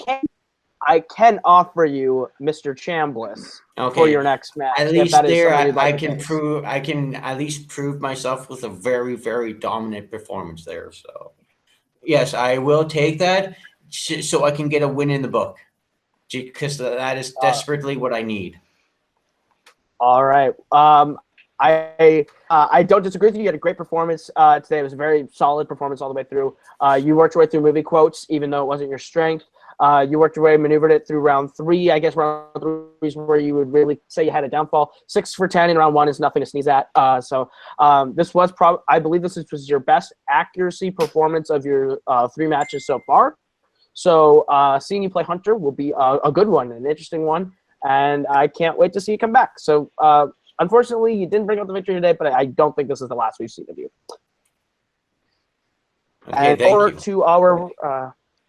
[SPEAKER 1] can offer you Mr. Chambliss for your next match.
[SPEAKER 3] At least there, I can at least prove myself with a very, very dominant performance there. So, yes, I will take that so I can get a win in the book, because that is desperately what I need.
[SPEAKER 1] All right. I don't disagree with you. You had a great performance today. It was a very solid performance all the way through. You worked your way through movie quotes, even though it wasn't your strength. You worked your way, maneuvered it through round 3. I guess round 3 is where you would really say you had a downfall. 6 for 10 in round 1 is nothing to sneeze at. This was I believe this was your best accuracy performance of your 3 matches so far. So seeing you play Hunter will be a good one, an interesting one, and I can't wait to see you come back. So unfortunately, you didn't bring out the victory today, but I don't think this is the last we've seen of you.
[SPEAKER 3] Okay,
[SPEAKER 1] and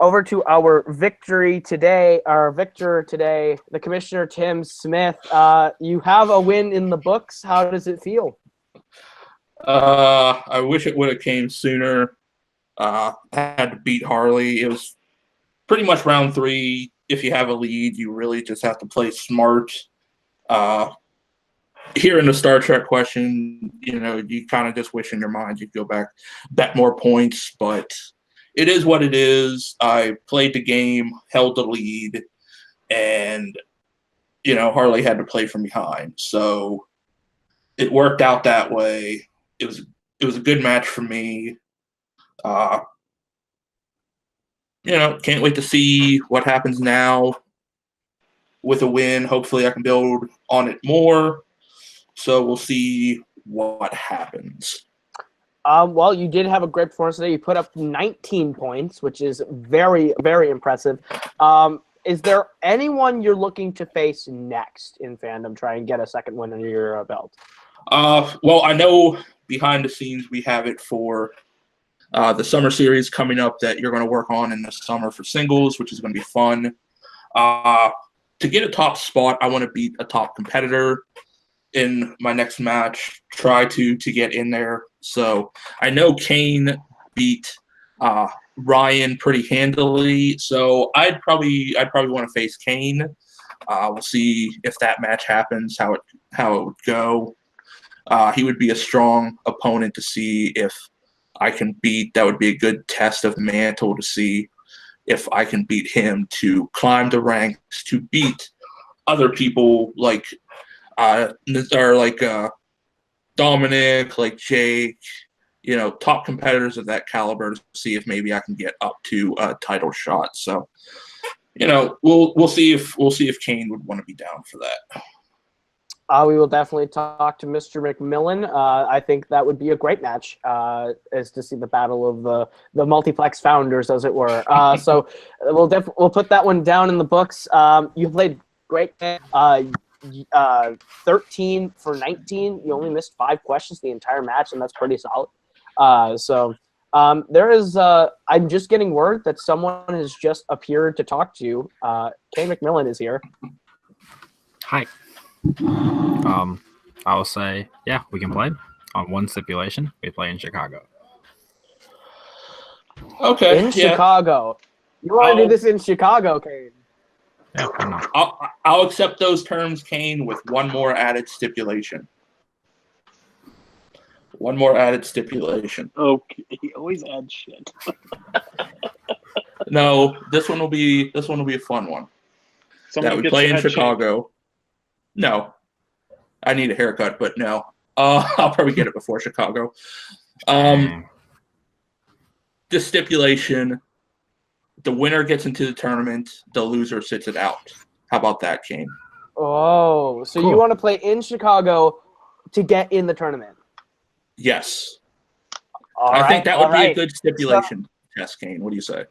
[SPEAKER 1] over to our victory today, our victor today, the Commissioner Tim Smith. You have a win in the books. How does it feel?
[SPEAKER 4] I wish it would have came sooner. I had to beat Harley. It was pretty much round 3. If you have a lead, you really just have to play smart. hearing the Star Trek question, you kind of just wish in your mind you'd go back, bet more points, but it is what it is. I played the game, held the lead, and Harley had to play from behind. So it worked out that way. It was a good match for me. Can't wait to see what happens now with a win. Hopefully I can build on it more. So we'll see what happens.
[SPEAKER 1] Well, you did have a great performance today. You put up 19 points, which is very, very impressive. Is there anyone you're looking to face next in Fandom, try and get a second win under your belt?
[SPEAKER 4] Well, I know behind the scenes we have it for the summer series coming up that you're going to work on in the summer for singles, which is going to be fun. To get a top spot, I want to beat a top competitor in my next match, try to get in there. So I know Kane beat Ryan pretty handily, so I'd probably want to face Kane. We'll see if that match happens, how it would go. He would be a strong opponent to see if I can beat. That would be a good test of Mantle to see if I can beat him to climb the ranks, to beat other people like Dominic, like Jake, top competitors of that caliber, to see if maybe I can get up to a title shot. So, we'll see if Kane would want to be down for that.
[SPEAKER 1] We will definitely talk to Mr. McMillan. I think that would be a great match, is to see the battle of the multiplex founders, as it were. So we'll put that one down in the books. You played great. 13 for 19. You only missed 5 questions the entire match, and that's pretty solid. There is. I'm just getting word that someone has just appeared to talk to you. Kane McMillan is here.
[SPEAKER 5] Hi. I will say, yeah, we can play on one stipulation. We play in Chicago.
[SPEAKER 4] Okay.
[SPEAKER 1] In Chicago. You want to do this in Chicago, Kane?
[SPEAKER 5] Yeah, why not?
[SPEAKER 4] I'll accept those terms, Kane, with one more added stipulation. One more added stipulation.
[SPEAKER 2] Okay, he always adds shit.
[SPEAKER 4] No, this one will be a fun one.
[SPEAKER 2] Somebody
[SPEAKER 4] we
[SPEAKER 2] gets
[SPEAKER 4] play
[SPEAKER 2] their
[SPEAKER 4] in
[SPEAKER 2] head
[SPEAKER 4] Chicago.
[SPEAKER 2] shaved.
[SPEAKER 4] No, I need a haircut, but no. I'll probably get it before Chicago. The stipulation: the winner gets into the tournament, the loser sits it out. How about that, Kane?
[SPEAKER 1] Oh, so
[SPEAKER 5] Cool.
[SPEAKER 1] You want to play in Chicago to get in the tournament?
[SPEAKER 4] Yes.
[SPEAKER 1] I
[SPEAKER 4] think that would be a good stipulation. Yes, Kane. What do you say?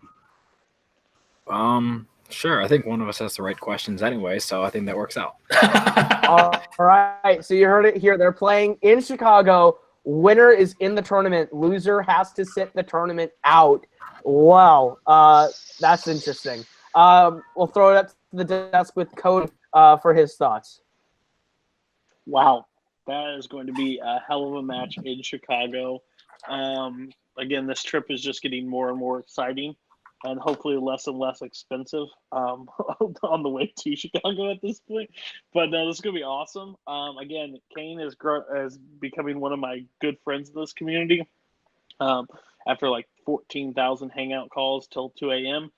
[SPEAKER 5] Sure. I think one of us has the right questions anyway, so I think that works out.
[SPEAKER 1] All right. So you heard it here. They're playing in Chicago. Winner is in the tournament. Loser has to sit the tournament out. Wow. That's interesting. We'll throw it up to the desk with Cody for his thoughts.
[SPEAKER 2] Wow, that is going to be a hell of a match in Chicago. Again, this trip is just getting more and more exciting, and hopefully less and less expensive on the way to Chicago at this point. But this is going to be awesome. Again, Kane is becoming one of my good friends in this community. After like 14,000 hangout calls till 2 a.m.,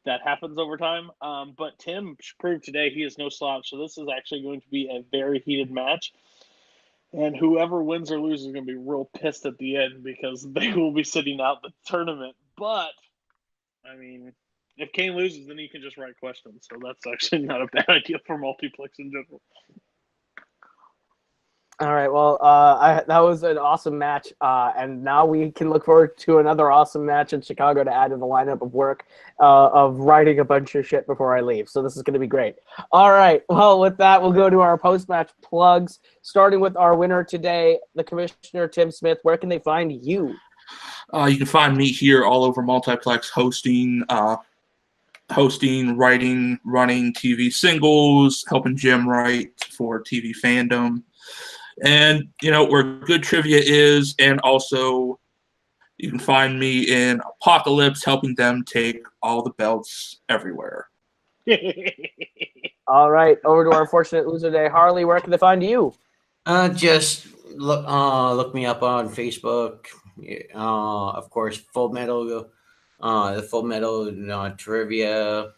[SPEAKER 2] that happens over time. But Tim proved today he is no slouch, so this is actually going to be a very heated match. And whoever wins or loses is going to be real pissed at the end because they will be sitting out the tournament. But, I mean, if Kane loses, then he can just write questions. So that's actually not a bad idea for multiplex in general.
[SPEAKER 1] All right. Well, that was an awesome match, and now we can look forward to another awesome match in Chicago to add to the lineup of work of writing a bunch of shit before I leave. So this is going to be great. All right. Well, with that, we'll go to our post-match plugs, starting with our winner today, the commissioner, Tim Smith. Where can they find you?
[SPEAKER 4] You can find me here all over Multiplex, hosting, writing, running TV singles, helping Jim write for TV Fandom. And, where good trivia is, and also you can find me in Apocalypse, helping them take all the belts everywhere.
[SPEAKER 1] All right, over to our fortunate loser today, Harley. Where can they find you?
[SPEAKER 3] Just look me up on Facebook. Of course, Full Metal, the Full Metal trivia.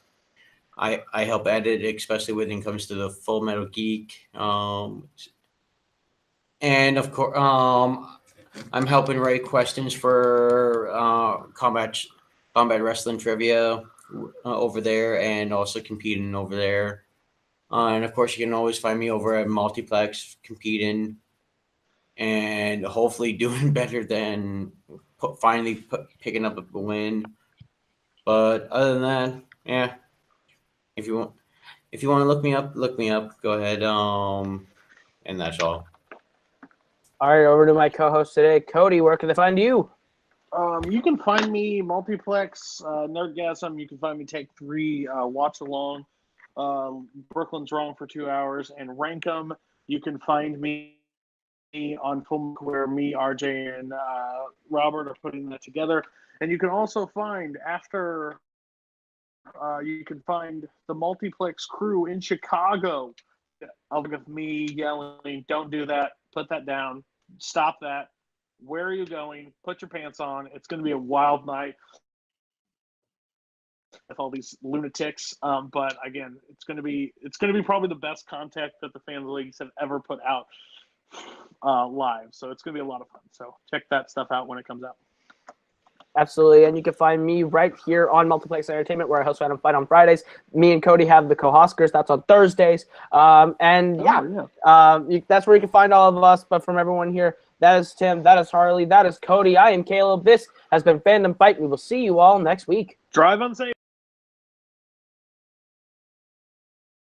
[SPEAKER 3] I help edit, especially when it comes to the Full Metal Geek. And of course, I'm helping write questions for combat wrestling trivia over there, and also competing over there. And of course, you can always find me over at Multiplex competing, and hopefully doing better than finally picking up a win. But other than that, yeah. If you want to look me up, Go ahead. And that's all.
[SPEAKER 1] All right, over to my co-host today, Cody. Where can they find you?
[SPEAKER 2] You can find me Multiplex, Nerdgasm. You can find me Take 3, Watch Along, Brooklyn's Wrong for 2 hours, and Rankum. You can find me on Full, where me, RJ, and Robert are putting that together. And you can also find you can find the Multiplex crew in Chicago. Of me yelling, "Don't do that! Put that down! Stop that! Where are you going? Put your pants on! It's going to be a wild night with all these lunatics." But again, it's going to be probably the best content that the Fans Leagues have ever put out live. So it's going to be a lot of fun. So check that stuff out when it comes out.
[SPEAKER 1] Absolutely, and you can find me right here on Multiplex Entertainment, where I host Fandom Fight on Fridays. Me and Cody have the Co-Hoskers. That's on Thursdays. That's where you can find all of us. But from everyone here, that is Tim, that is Harley, that is Cody. I am Caleb. This has been Fandom Fight. We will see you all next week.
[SPEAKER 2] Drive unsafe.